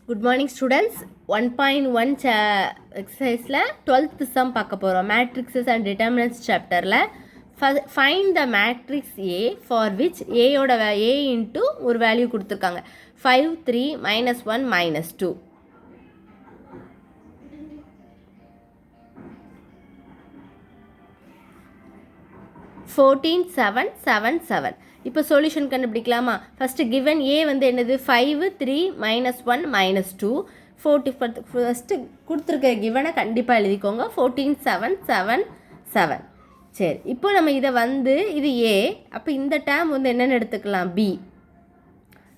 Good morning students. 1.1 exerciseல 12th sum பார்க்க போகிறோம். Matrices and determinants chapterல find the matrix A for which A யோட A into ஒரு value கொடுத்துருக்காங்க 5 3 -1 -2. Fourteen seven seven seven. இப்போ solution கண்டுபிடிக்கலாமா? First given ஏ வந்து என்னது 5 3 -1 -2 40. First கொடுத்துருக்க கிவனை கண்டிப்பாக எழுதிக்கோங்க. 14 7 7 7. சரி, இப்போ நம்ம இதை வந்து இது ஏ, அப்போ இந்த டேர்ம் வந்து என்னென்னு எடுத்துக்கலாம் பி.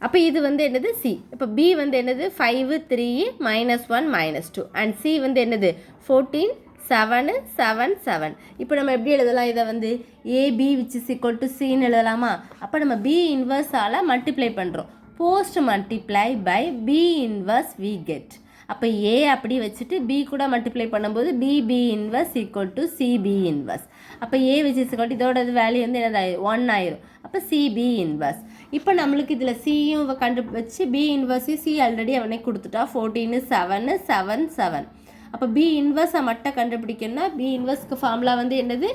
அப்போ இது வந்து என்னது சி. இப்போ பி வந்து என்னது 5 3 -1 -2 அண்ட் சி வந்து என்னது 14 7 7 7. இப்போ நம்ம எப்படி எழுதலாம்? இதை வந்து AB which is equal to சின்னு எழுதலாமா? அப்போ நம்ம பி இன்வர்ஸால் மல்டிப்ளை பண்ணுறோம். Post multiply by B inverse we get. அப்போ ஏ அப்படி வச்சுட்டு பி கூட மல்டிப்ளை பண்ணும்போது B inverse equal to CB inverse. அப்போ A which is equal to இதோட வேல்யூ வந்து என்னது 1 ஆயிரும். அப்போ சிபி இன்வர்ஸ். இப்போ நம்மளுக்கு இதில் சியும் வச்சு பி இன்வர்ஸையும் சி ஆல்ரெடி அவனே கொடுத்துட்டா 14 7 7 7. அப்போ பி இன்வர்ஸை மட்டும் கண்டுபிடிக்கணும்னா பி இன்வர்ஸ்க்கு ஃபார்முலா வந்து என்னது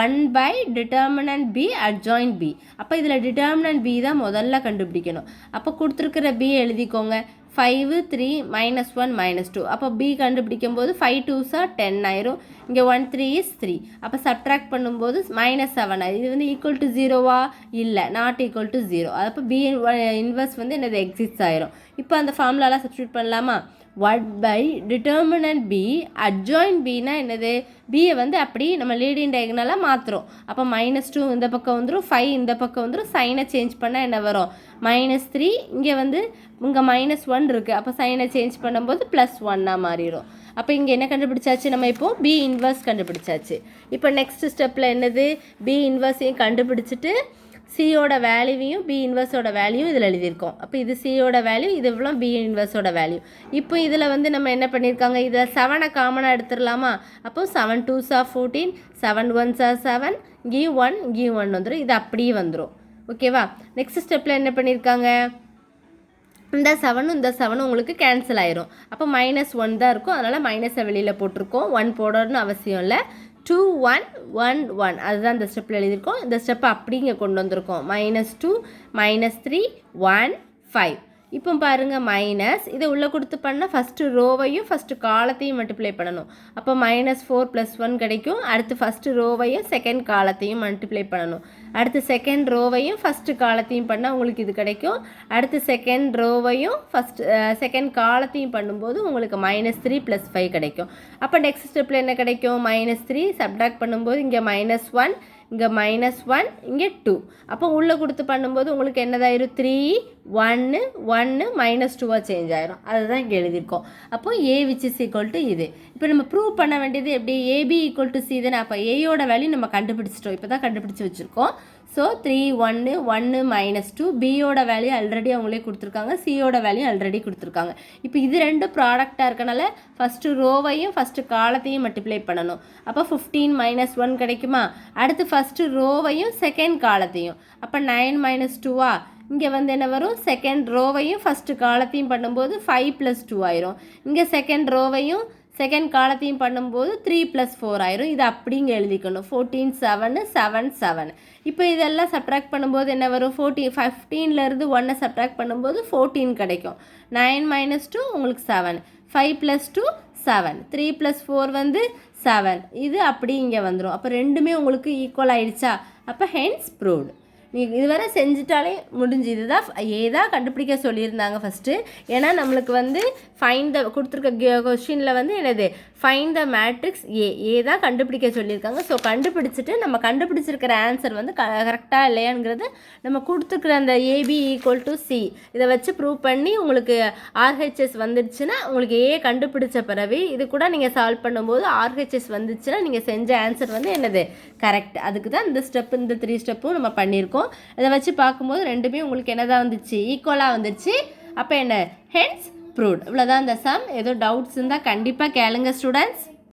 1/determinant B adjoint B. அப்போ இதில் determinant B தான் முதல்ல கண்டுபிடிக்கணும். அப்போ கொடுத்துருக்கிற B எழுதிக்கோங்க 5 3 -1 -2. அப்போ B கண்டுபிடிக்கும் போது 5 2s 10 ஆயிரும். இங்கே 1 3 is 3. அப்போ சப்ட்ராக்ட் பண்ணும்போது -7 ஆயிரும். இது வந்து ஈக்குவல் டு ஜீரோவா? இல்லை, நாட் ஈக்குவல் டு ஜீரோ. அப்போ B இன்வர்ஸ் வந்து என்னது எக்ஸிஸ்ட் ஆயிரும். இப்போ அந்த ஃபார்முலாலாம் சப்ஸ்டியூட் பண்ணலாமா? 1/determinant B adjoint Bனா என்னது? பியை வந்து அப்படி நம்ம லீடிங் டயகனலாக மாற்றுறோம். அப்போ -2 இந்த பக்கம் வந்துடும், 5 இந்த பக்கம் வந்துடும். சைனை சேஞ்ச் பண்ணால் என்ன வரும்? -3. இங்கே வந்து இங்கே -1 இருக்குது. அப்போ சைனை சேஞ்ச் பண்ணும்போது +1 மாறிடும். அப்போ இங்கே என்ன கண்டுபிடிச்சாச்சு? நம்ம இப்போது பி இன்வர்ஸ் கண்டுபிடிச்சாச்சு. இப்போ நெக்ஸ்ட் ஸ்டெப்பில் என்னது? பி இன்வர்ஸையும் கண்டுபிடிச்சிட்டு சியோட வேல்யூவையும் பி இன்வர்ஸோட வேல்யூ இதில் எழுதியிருக்கோம். அப்போ இது சியோட வேல்யூ, இது இவ்வளோ பி இன்வர்ஸோட வேல்யூ. இப்போ இதில் வந்து நம்ம என்ன பண்ணியிருக்காங்க? இதில் 7 காமனாக எடுத்துடலாமா? அப்போ 7 2s 14 7 1s 7 இங்கேயும் 1 இங்கேயும் 1 வந்துடும். இது அப்படியே வந்துடும். ஓகேவா? நெக்ஸ்ட் ஸ்டெப்பில் என்ன பண்ணியிருக்காங்க? இந்த 7 இந்த 7 உங்களுக்கு கேன்சல் ஆயிரும். அப்போ -1 தான் இருக்கும். அதனால் மைனஸை வெளியில் போட்டிருக்கோம். 1 போடணும்னு அவசியம் இல்லை. 2 1 1 1 அதுதான் இந்த ஸ்டெப்பில் எழுதியிருக்கோம். இந்த ஸ்டெப்பை அப்படிங்க கொண்டு வந்திருக்கோம். -2 -3 1 5. இப்போ பாருங்கள் மைனஸ் இதை உள்ளே கொடுத்து பண்ணால் ஃபஸ்ட்டு ரோவையும் ஃபஸ்ட்டு காலத்தையும் மல்டிப்ளை பண்ணணும். அப்போ -4 + 1 கிடைக்கும். அடுத்து ஃபஸ்ட்டு ரோவையும் செகண்ட் காலத்தையும் மல்டிப்ளை பண்ணணும். அடுத்து செகண்ட் ரோவையும் ஃபஸ்ட்டு காலத்தையும் பண்ணால் உங்களுக்கு இது கிடைக்கும். அடுத்து செகண்ட் ரோவையும் செகண்ட் காலத்தையும் பண்ணும்போது உங்களுக்கு -3 + 5 கிடைக்கும். அப்போ நெக்ஸ்ட் ஸ்டெப்பில் என்ன கிடைக்கும்? -3 சப்ட்ராக்ட் பண்ணும்போது இங்கே -1 இங்கே -1 இங்கே 2. அப்போ உள்ளே கொடுத்து பண்ணும்போது உங்களுக்கு என்னதாயிரும்? 3 1 1 -2 சேஞ்ச் ஆயிரும். அதுதான் இங்கே எழுதியிருக்கோம். அப்போ A which is equal to இது. இப்போ நம்ம ப்ரூவ் பண்ண வேண்டியது எப்படி? ஏபி ஈக்குவல் டு சி தானே. அப்போ ஏயோட வேல்யூ நம்ம கண்டுபிடிச்சிட்டோம். இப்போ தான் கண்டுபிடிச்சி வச்சுருக்கோம். ஸோ 3 1 1 -2. பியோட வேல்யூ ஆல்ரெடி அவங்களே கொடுத்துருக்காங்க, சியோட வேல்யூ ஆல்ரெடி கொடுத்துருக்காங்க. இப்போ இது ரெண்டு ப்ராடக்டாக இருக்கனால ஃபஸ்ட்டு ரோவையும் ஃபஸ்ட்டு காலத்தையும் மல்டிப்ளை பண்ணணும். அப்போ 15 -1 கிடைக்குமா? அடுத்து ஃபஸ்ட்டு ரோவையும் செகண்ட் காலத்தையும். அப்போ 9 -2வா? இங்கே வந்து என்ன வரும்? செகண்ட் ரோவையும் ஃபஸ்ட்டு காலத்தையும் பண்ணும்போது 5 + 2 ஆயிரும். இங்கே செகண்ட் ரோவையும் செகண்ட் காலத்தையும் பண்ணும்போது 3 + 4 ஆயிரும். இது அப்படிங்க எழுதிக்கணும். 14 7 7 7. இப்போ இதெல்லாம் சப்ட்ராக்ட் பண்ணும்போது என்ன வரும்? 15லேருந்து 1 சப்ட்ராக்ட் பண்ணும்போது 14 கிடைக்கும். 9 - 2 உங்களுக்கு 7. 5 + 2 7. 3 + 4 வந்து 7. இது அப்படி இங்கே வந்துடும். அப்போ ரெண்டுமே உங்களுக்கு ஈக்குவல் ஆகிடுச்சா? அப்போ ஹென்ஸ் ப்ரூவ்டு. நீங்கள் இதுவரை செஞ்சுட்டாலே முடிஞ்சு. இதுதான் ஏதான் கண்டுபிடிக்க சொல்லியிருந்தாங்க ஃபஸ்ட்டு. ஏன்னா நம்மளுக்கு வந்து ஃபைண்ட் த கொடுத்துருக்க கொஷினில் வந்து என்னது ஃபைண்ட் த மேட்ரிக்ஸ் ஏ தான் கண்டுபிடிக்க சொல்லியிருக்காங்க. ஸோ கண்டுபிடிச்சிட்டு நம்ம கண்டுபிடிச்சிருக்கிற ஆன்சர் வந்து கரெக்டாக இல்லையாங்கிறது நம்ம கொடுத்துருக்குற அந்த ஏபி ஈக்குவல் டு சி இதை வச்சு ப்ரூவ் பண்ணி உங்களுக்கு ஆர்ஹெச்எஸ் வந்துடுச்சுன்னா உங்களுக்கு ஏ கண்டுபிடிச்ச பிறகு இது கூட நீங்கள் சால்வ் பண்ணும்போது ஆர்ஹெச்எஸ் வந்துச்சுன்னா நீங்கள் செஞ்ச ஆன்சர் வந்து என்னது கரெக்ட். அதுக்கு தான் இந்த ஸ்டெப்பு இந்த 3 ஸ்டெப்பும் நம்ம பண்ணியிருக்கோம். இதை வச்சு பார்க்கும்போது ரெண்டுமே உங்களுக்கு என்னதான் வந்துச்சு? ஈக்குவலாக வந்துச்சு. அப்போ என்ன? Hence proved. இவ்வளோதான் இந்த சம். ஏதோ டவுட்ஸ் இருந்தால் கண்டிப்பாக கேளுங்க ஸ்டூடெண்ட்ஸ்.